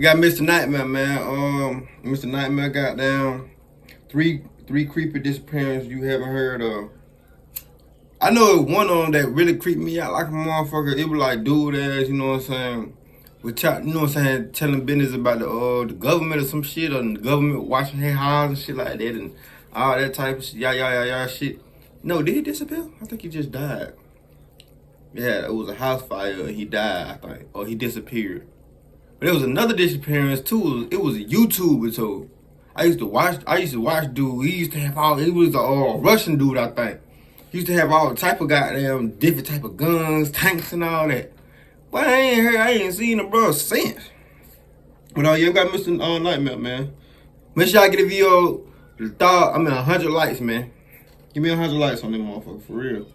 We got Mr. Nightmare, man. Mr. Nightmare got down three creepy disappearances you haven't heard of. I know it one of them that really creeped me out like a motherfucker. It was like dude ass, you know what I'm saying? You know what I'm saying? Telling business about the government or some shit, or the government watching their house and shit like that, and all that type of shit. Yeah, shit. No, did he disappear? I think he just died. Yeah, it was a house fire and he died, I think, or he disappeared. But there was another disappearance too. It was a YouTuber too. I used to watch dude. He used to have he was a Russian dude, I think. He used to have all type of goddamn different type of guns, tanks and all that. But I ain't seen the bro since. But you got Mr. Nightmare, man. Make sure I get a video 100 likes, man. Give me 100 likes on that motherfucker, for real.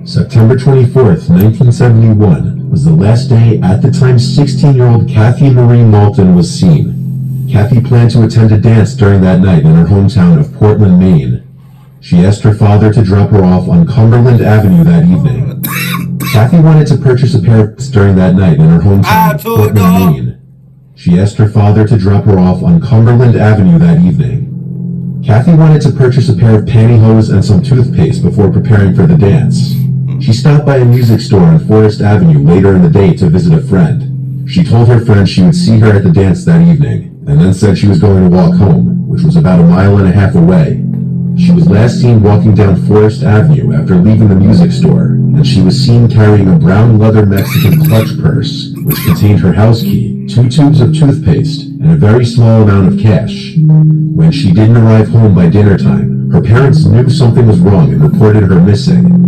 September 24th, 1971 was the last day at the time 16-year-old Kathy Marie Malton was seen. Kathy planned to attend a dance during that night in her hometown of Portland, Maine. She asked her father to drop her off on Cumberland Avenue that evening. Kathy wanted to purchase a pair of during that night in her hometown of Portland, Maine. She asked her father to drop her off on Cumberland Avenue that evening. Kathy wanted to purchase a pair of pantyhose and some toothpaste before preparing for the dance. She stopped by a music store on Forest Avenue later in the day to visit a friend. She told her friend she would see her at the dance that evening, and then said she was going to walk home, which was about 1.5 miles away. She was last seen walking down Forest Avenue after leaving the music store, and she was seen carrying a brown leather Mexican clutch purse, which contained her house key, 2 tubes of toothpaste, and a very small amount of cash. When she didn't arrive home by dinner time, her parents knew something was wrong and reported her missing.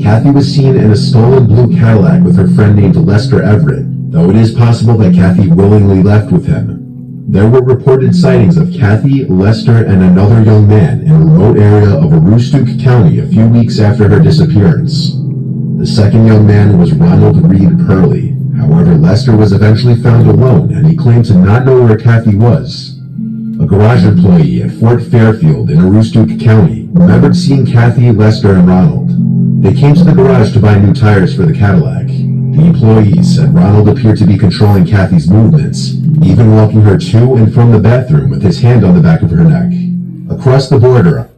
Kathy was seen in a stolen blue Cadillac with her friend named Lester Everett, though it is possible that Kathy willingly left with him. There were reported sightings of Kathy, Lester, and another young man in a remote area of Aroostook County a few weeks after her disappearance. The second young man was Ronald Reed Purley. However, Lester was eventually found alone, and he claimed to not know where Kathy was. A garage employee at Fort Fairfield in Aroostook County remembered seeing Kathy, Lester, and Ronald. They came to the garage to buy new tires for the Cadillac. The employees said Ronald appeared to be controlling Kathy's movements, even walking her to and from the bathroom with his hand on the back of her neck. Across the border,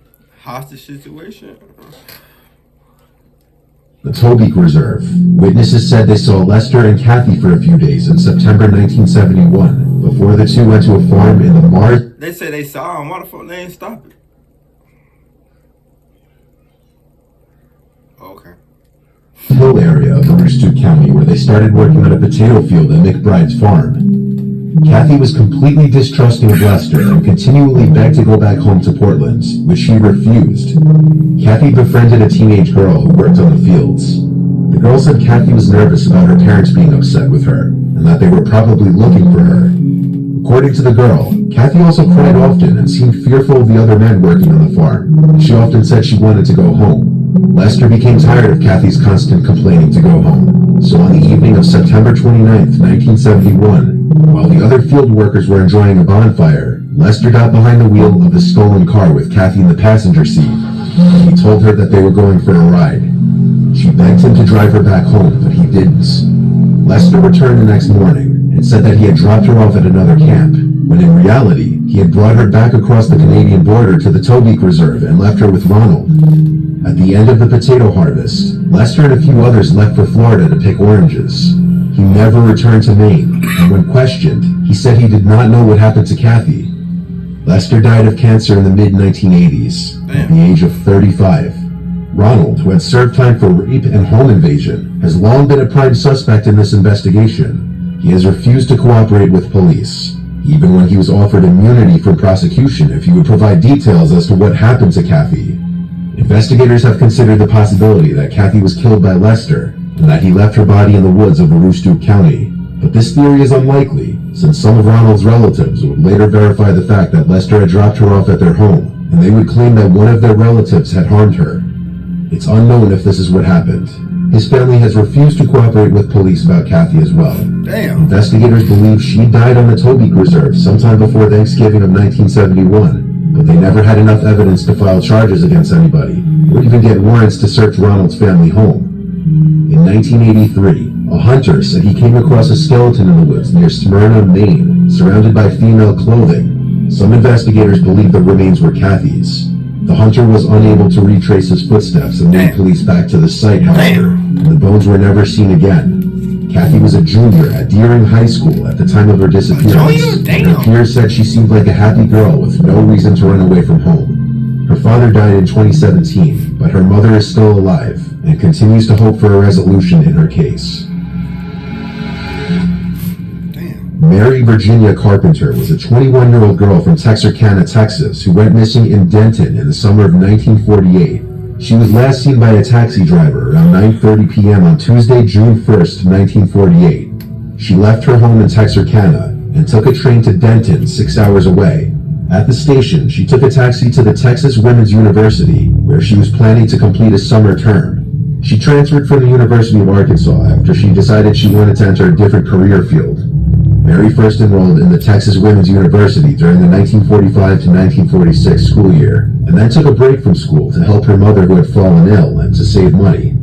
hostage situation. The Tobique Reserve. Witnesses said they saw Lester and Kathy for a few days in September 1971, before the two went to a farm in the Mars. They said they saw him. Why the fuck they ain't stop it? Okay. Hill area of Aroostook County, where they started working on a potato field at McBride's farm. Kathy was completely distrusting of Lester and continually begged to go back home to Portland, which she refused. Kathy befriended a teenage girl who worked on the fields. The girl said Kathy was nervous about her parents being upset with her, and that they were probably looking for her. According to the girl, Kathy also cried often and seemed fearful of the other men working on the farm. She often said she wanted to go home. Lester became tired of Kathy's constant complaining to go home, so on the evening of September 29, 1971, while the other field workers were enjoying a bonfire, Lester got behind the wheel of the stolen car with Kathy in the passenger seat. He told her that they were going for a ride. She begged him to drive her back home, but he didn't. Lester returned the next morning and said that he had dropped her off at another camp, when in reality, he had brought her back across the Canadian border to the Tobique Reserve and left her with Ronald. At the end of the potato harvest, Lester and a few others left for Florida to pick oranges. He never returned to Maine, and when questioned, he said he did not know what happened to Kathy. Lester died of cancer in the mid-1980s, at the age of 35. Ronald, who had served time for rape and home invasion, has long been a prime suspect in this investigation. He has refused to cooperate with police, even when he was offered immunity from prosecution if he would provide details as to what happened to Kathy. Investigators have considered the possibility that Kathy was killed by Lester, and that he left her body in the woods of Aroostook County. But this theory is unlikely, since some of Ronald's relatives would later verify the fact that Lester had dropped her off at their home, and they would claim that one of their relatives had harmed her. It's unknown if this is what happened. His family has refused to cooperate with police about Kathy as well. Investigators believe she died on the Tobique Reserve sometime before Thanksgiving of 1971, but they never had enough evidence to file charges against anybody, or even get warrants to search Ronald's family home. In 1983, a hunter said he came across a skeleton in the woods near Smyrna, Maine, surrounded by female clothing. Some investigators believe the remains were Kathy's. The hunter was unable to retrace his footsteps and led police back to the site, however, and the bones were never seen again. Kathy was a junior at Deering High School at the time of her disappearance, and her peers said she seemed like a happy girl with no reason to run away from home. Her father died in 2017, but her mother is still alive and continues to hope for a resolution in her case. Mary Virginia Carpenter was a 21-year-old girl from Texarkana, Texas, who went missing in Denton in the summer of 1948. She was last seen by a taxi driver around 9:30 p.m. on Tuesday, June 1st, 1948. She left her home in Texarkana and took a train to Denton, 6 hours away. At the station, she took a taxi to the Texas Women's University, where she was planning to complete a summer term. She transferred from the University of Arkansas after she decided she wanted to enter a different career field. Mary first enrolled in the Texas Women's University during the 1945 to 1946 school year, and then took a break from school to help her mother who had fallen ill and to save money.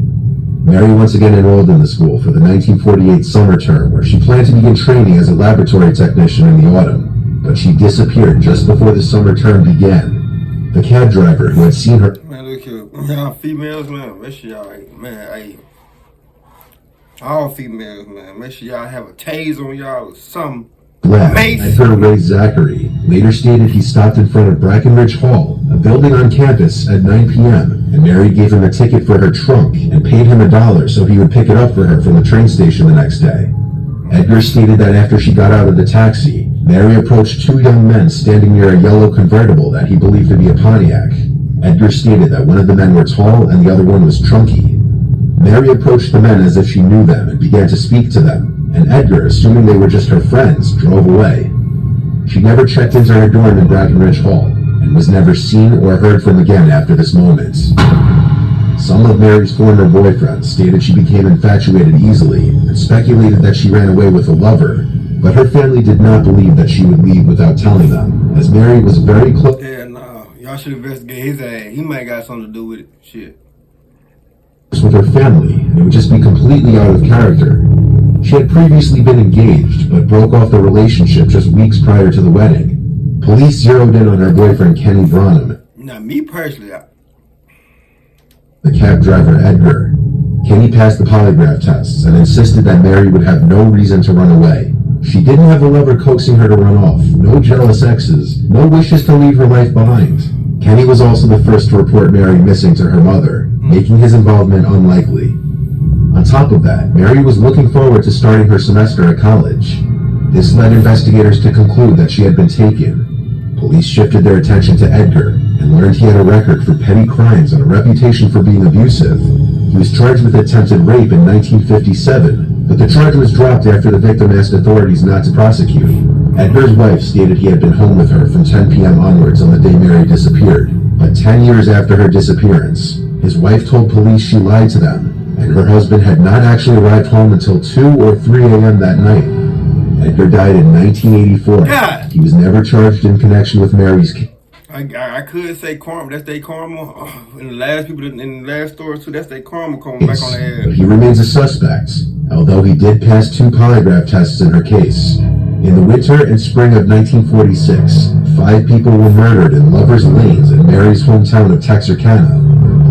Mary once again enrolled in the school for the 1948 summer term, where she planned to begin training as a laboratory technician in the autumn, but she disappeared just before the summer term began. The cab driver who had seen her... Man, look here. Y'all females, man, make sure y'all, man, hey. All females, man, make sure y'all have a tase on y'all or something. Edgar Ray Zachary later stated he stopped in front of Brackenridge Hall, a building on campus, at 9 p.m., and Mary gave him a ticket for her trunk and paid him $1 so he would pick it up for her from the train station the next day. Edgar stated that after she got out of the taxi, Mary approached two young men standing near a yellow convertible that he believed to be a Pontiac. Edgar stated that one of the men were tall and the other one was chunky. Mary approached the men as if she knew them and began to speak to them, and Edgar, assuming they were just her friends, drove away. She never checked into her dorm in Brackenridge Hall, and was never seen or heard from again after this moment. Some of Mary's former boyfriends stated she became infatuated easily, and speculated that she ran away with a lover, but her family did not believe that she would leave without telling them, as Mary was very close. Yeah, no, y'all should investigate his ass. He might got something to do with it. Shit. With her family, and it would just be completely out of character. She had previously been engaged, but broke off the relationship just weeks prior to the wedding. Police zeroed in on her boyfriend Kenny Branham. Now, me personally, The cab driver Edgar. Kenny passed the polygraph tests and insisted that Mary would have no reason to run away. She didn't have a lover coaxing her to run off, no jealous exes, no wishes to leave her life behind. Kenny was also the first to report Mary missing to her mother, making his involvement unlikely. On top of that, Mary was looking forward to starting her semester at college. This led investigators to conclude that she had been taken. Police shifted their attention to Edgar and learned he had a record for petty crimes and a reputation for being abusive. He was charged with attempted rape in 1957, but the charge was dropped after the victim asked authorities not to prosecute. Edgar's wife stated he had been home with her from 10 p.m. onwards on the day Mary disappeared, but 10 years after her disappearance, his wife told police she lied to them, and her husband had not actually arrived home until 2 or 3 a.m. that night. Edgar died in 1984. God. He was never charged in connection with Mary's case. I could say karma. That's their karma. In the last people, in the last stories too, that's their karma coming back on their But ass. he remains a suspect, although he did pass 2 polygraph tests in her case. In the winter and spring of 1946, 5 people were murdered in Lover's Lanes in Mary's hometown of Texarkana.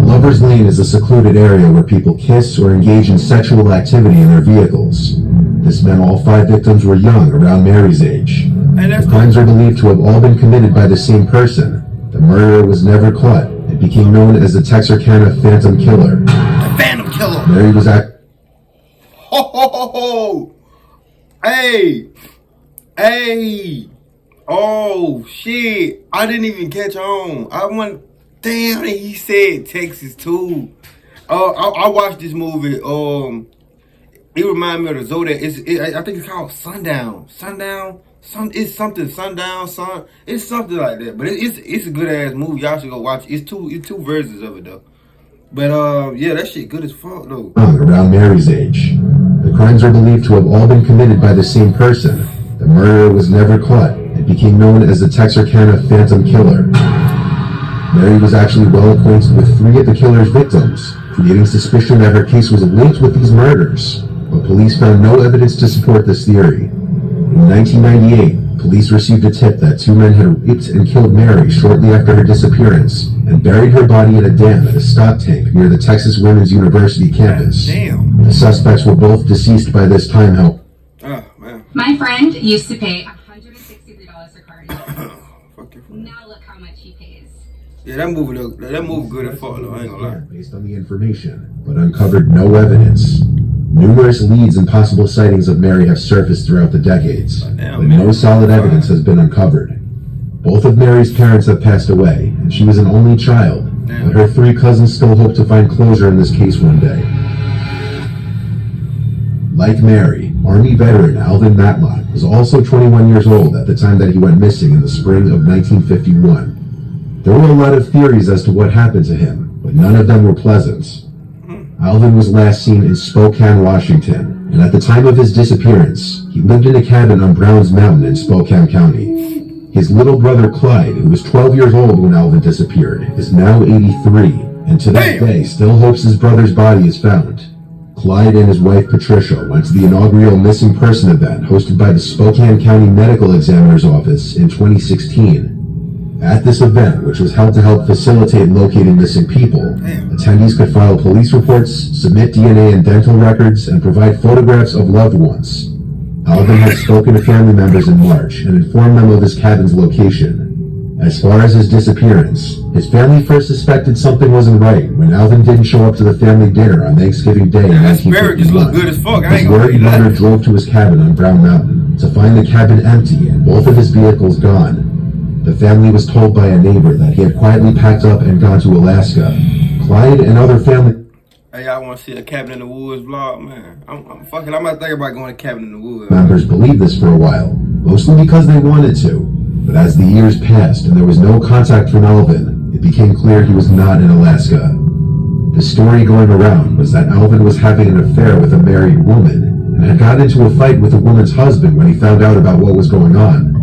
Lover's Lane is a secluded area where people kiss or engage in sexual activity in their vehicles. This meant all 5 victims were young, around Mary's age. The crimes are believed to have all been committed by the same person. The murderer was never caught. It became known as the Texarkana Phantom Killer. The Phantom Killer. Mary was Ho ho ho ho! Hey! Hey! Oh shit! I didn't even catch on. I went. Damn, he said Texas too. I watched this movie. It reminded me of the Zodiac. I think it's called Sundown. It's something Sundown. It's something like that. But it's a good ass movie. Y'all should go watch it. It's two versions of it though. But yeah, that shit good as fuck though. Around Mary's age. The crimes are believed to have all been committed by the same person. The murderer was never caught. and became known as the Texarkana Phantom Killer. Mary was actually well acquainted with 3 of the killer's victims, creating suspicion that her case was linked with these murders, but police found no evidence to support this theory. In 1998, police received a tip that 2 men had raped and killed Mary shortly after her disappearance and buried her body in a dam at a stock tank near the Texas Women's University campus. Damn. The suspects were both deceased by this time, however. Oh, man. My friend used to pay $163 for car insurance. Now look how much he pays. Yeah, that movie good as fuck, though. I ain't gonna lie. Based on the information, but uncovered no evidence. Numerous leads and possible sightings of Mary have surfaced throughout the decades, but no solid evidence has been uncovered. Both of Mary's parents have passed away, and she was an only child, but her 3 cousins still hope to find closure in this case one day. Like Mary, Army veteran Alvin Matlock was also 21 years old at the time that he went missing in the spring of 1951. There were a lot of theories as to what happened to him, but none of them were pleasant. Alvin was last seen in Spokane, Washington, and at the time of his disappearance, he lived in a cabin on Browns Mountain in Spokane County. His little brother Clyde, who was 12 years old when Alvin disappeared, is now 83, and to this day still hopes his brother's body is found. Clyde and his wife Patricia went to the inaugural Missing Person event hosted by the Spokane County Medical Examiner's Office in 2016. At this event, which was held to help facilitate locating missing people, attendees could file police reports, submit DNA and dental records, and provide photographs of loved ones. Alvin had spoken to family members in March and informed them of his cabin's location. As far as his disappearance, his family first suspected something wasn't right when Alvin didn't show up to the family dinner on Thanksgiving Day in 1951. Good as fuck. His worried mother drove to his cabin on Brown Mountain to find the cabin empty and both of his vehicles gone. The family was told by a neighbor that he had quietly packed up and gone to Alaska. Clyde and other family... Hey, y'all want to see a Cabin in the Woods vlog, man? I'm fucking, I'm not thinking about going to Cabin in the Woods. Members believed this for a while, mostly because they wanted to. But as the years passed and there was no contact from Alvin, it became clear he was not in Alaska. The story going around was that Alvin was having an affair with a married woman and had gotten into a fight with the woman's husband when he found out about what was going on.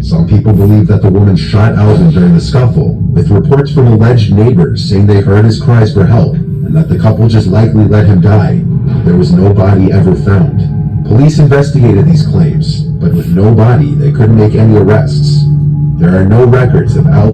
Some people believe that the woman shot Alvin during the scuffle, with reports from alleged neighbors saying they heard his cries for help, and that the couple just likely let him die. There was no body ever found. Police investigated these claims, but with no body, they couldn't make any arrests. There are no records of Alvin.